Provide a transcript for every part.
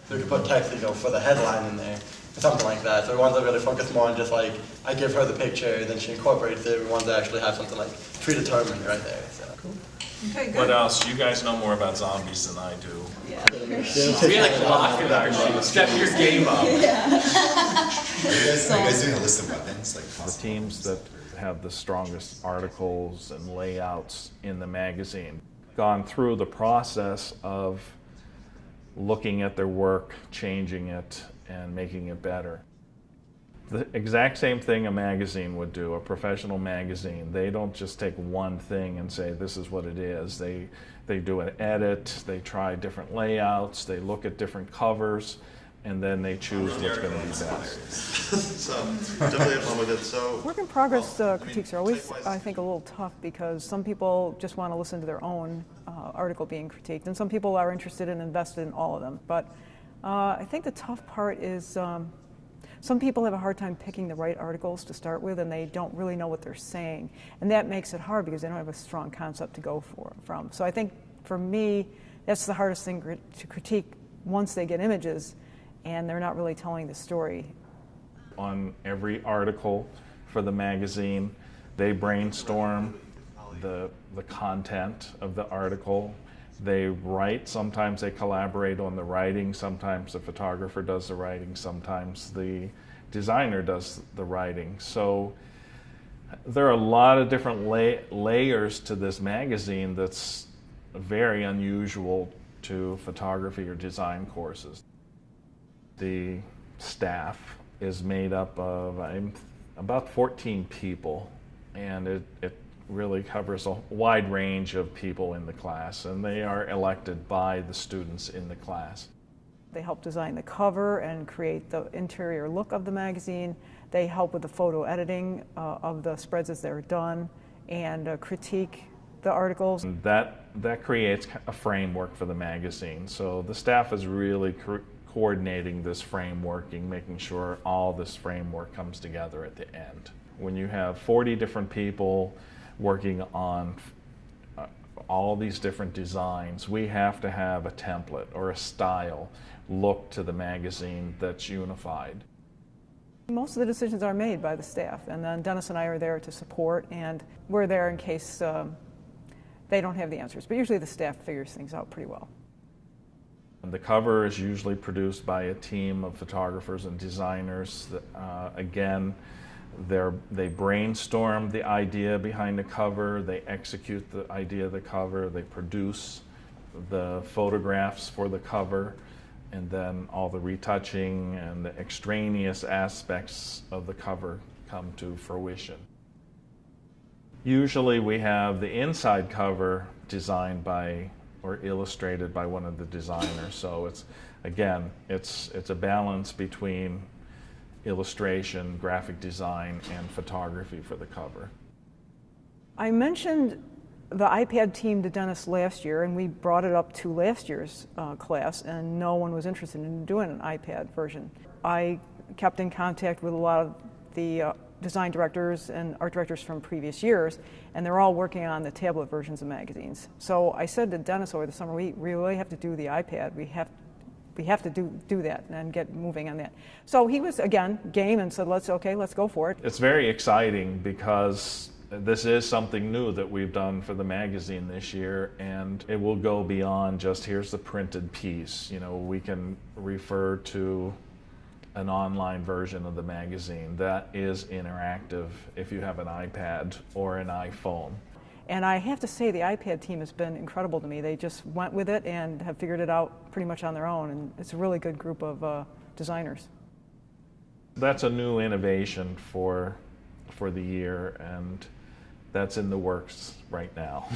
we could put text, for the headline in there, or something like that. So we wanted to really focus more on just like, I give her the picture, then she incorporates it. We wanted to actually have something like predetermined right there. So. Cool. Okay, good. What else? You guys know more about zombies than I do. Yeah. We had a clock in our shoes. Step your game up. Are you guys doing a list of weapons? Like The teams that have the strongest articles and layouts in the magazine gone through the process of looking at their work, changing it, and making it better. The exact same thing a magazine would do, a professional magazine. They don't just take one thing and say, this is what it is. They do an edit, they try different layouts, they look at different covers, and then they choose what's going to be best. So, definitely have fun with it. So, Work in progress critiques are always, I think, a little tough because some people just want to listen to their own article being critiqued, and some people are interested and invested in all of them. But I think the tough part is some people have a hard time picking the right articles to start with, and they don't really know what they're saying. And that makes it hard because they don't have a strong concept to go from. So I think, for me, that's the hardest thing to critique once they get images and they're not really telling the story. On every article for the magazine, they brainstorm the content of the article. They write, sometimes they collaborate on the writing, sometimes the photographer does the writing, sometimes the designer does the writing. So there are a lot of different layers to this magazine that's very unusual to photography or design courses. The staff is made up of about 14 people, and it really covers a wide range of people in the class, and they are elected by the students in the class. They help design the cover and create the interior look of the magazine. They help with the photo editing of the spreads as they're done, and critique the articles. And that creates a framework for the magazine. So the staff is really coordinating this frameworking, making sure all this framework comes together at the end. When you have 40 different people working on all these different designs, we have to have a template or a style look to the magazine that's unified. Most of the decisions are made by the staff, and then Dennis and I are there to support, and we're there in case they don't have the answers. But usually the staff figures things out pretty well. The cover is usually produced by a team of photographers and designers. Again, they brainstorm the idea behind the cover, they execute the idea of the cover, they produce the photographs for the cover, and then all the retouching and the extraneous aspects of the cover come to fruition. Usually we have the inside cover designed by or illustrated by one of the designers. So it's a balance between illustration, graphic design, and photography for the cover. I mentioned the iPad team to Dennis last year, and we brought it up to last year's class, and no one was interested in doing an iPad version. I kept in contact with a lot of the design directors and art directors from previous years, and they're all working on the tablet versions of magazines. So I said to Dennis over the summer, we really have to do the iPad. We have to do that and get moving on that. So he was, again, game and said, let's go for it. It's very exciting because this is something new that we've done for the magazine this year, and it will go beyond just here's the printed piece. We can refer to an online version of the magazine that is interactive if you have an iPad or an iPhone. And I have to say the iPad team has been incredible to me. They just went with it and have figured it out pretty much on their own, and it's a really good group of designers. That's a new innovation for the year, and that's in the works right now.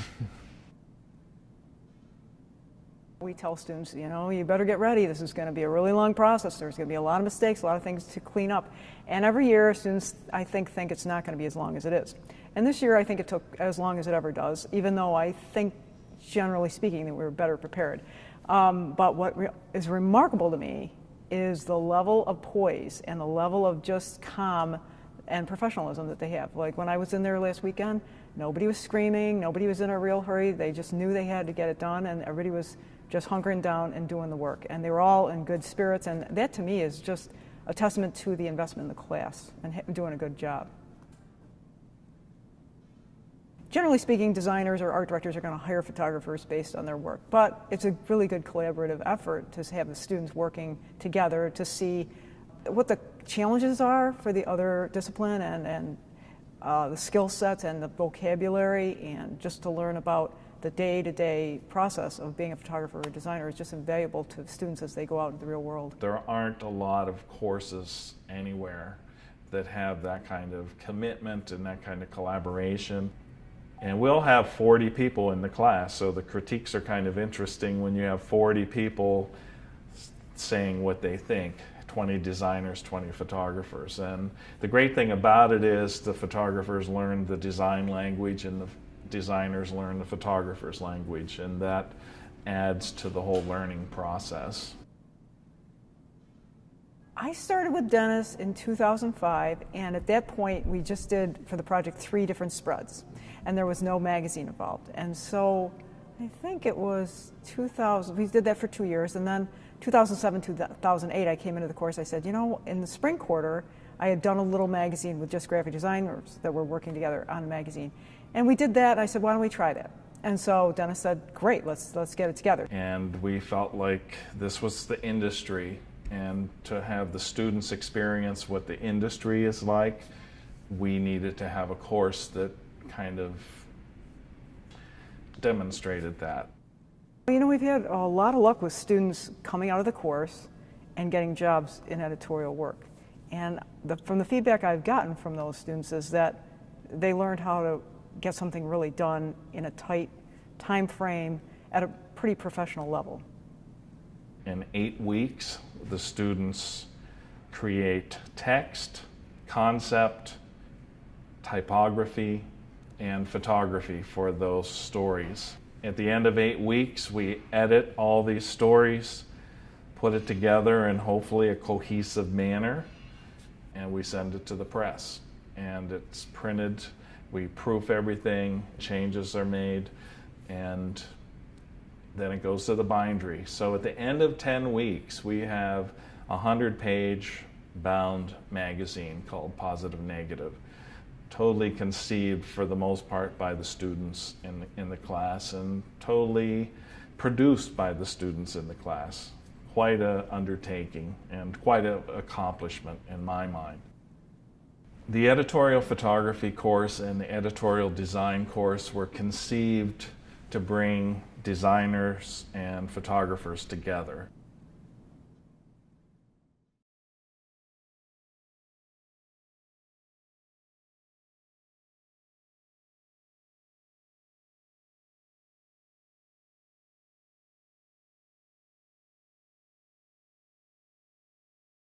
We tell students, you better get ready. This is going to be a really long process. There's going to be a lot of mistakes, a lot of things to clean up. And every year, students, I think it's not going to be as long as it is. And this year, I think it took as long as it ever does, even though I think, generally speaking, that we were better prepared. But what is remarkable to me is the level of poise and the level of just calm and professionalism that they have. Like when I was in there last weekend, nobody was screaming, nobody was in a real hurry. They just knew they had to get it done, and everybody was just hunkering down and doing the work. And they were all in good spirits, and that to me is just a testament to the investment in the class and doing a good job. Generally speaking, designers or art directors are going to hire photographers based on their work, but it's a really good collaborative effort to have the students working together to see what the challenges are for the other discipline and the skill sets and the vocabulary, and just to learn about the day-to-day process of being a photographer or designer is just invaluable to students as they go out into the real world. There aren't a lot of courses anywhere that have that kind of commitment and that kind of collaboration. And we'll have 40 people in the class, so the critiques are kind of interesting when you have 40 people saying what they think. 20 designers, 20 photographers. And the great thing about it is the photographers learn the design language and the designers learn the photographer's language, and that adds to the whole learning process. I started with Dennis in 2005, and at that point we just did, for the project, 3 different spreads, and there was no magazine involved. And so I think it was 2000, we did that for 2 years, and then 2007, 2008, I came into the course, I said, you know, in the spring quarter, I had done a little magazine with just graphic designers that were working together on a magazine. And we did that, and I said, why don't we try that? And so Dennis said, great, let's get it together. And we felt like this was the industry, and to have the students experience what the industry is like, we needed to have a course that kind of demonstrated that. You know, we've had a lot of luck with students coming out of the course and getting jobs in editorial work. And from the feedback I've gotten from those students is that they learned how to get something really done in a tight time frame at a pretty professional level. In 8 weeks, the students create text, concept, typography, and photography for those stories. At the end of 8 weeks, we edit all these stories, put it together in hopefully a cohesive manner, and we send it to the press. And it's printed, we proof everything, changes are made, and then it goes to the bindery. So at the end of 10 weeks, we have a 100-page bound magazine called Positive Negative. Totally conceived for the most part by the students in the class, and totally produced by the students in the class. Quite an undertaking and quite an accomplishment in my mind. The editorial photography course and the editorial design course were conceived to bring designers and photographers together.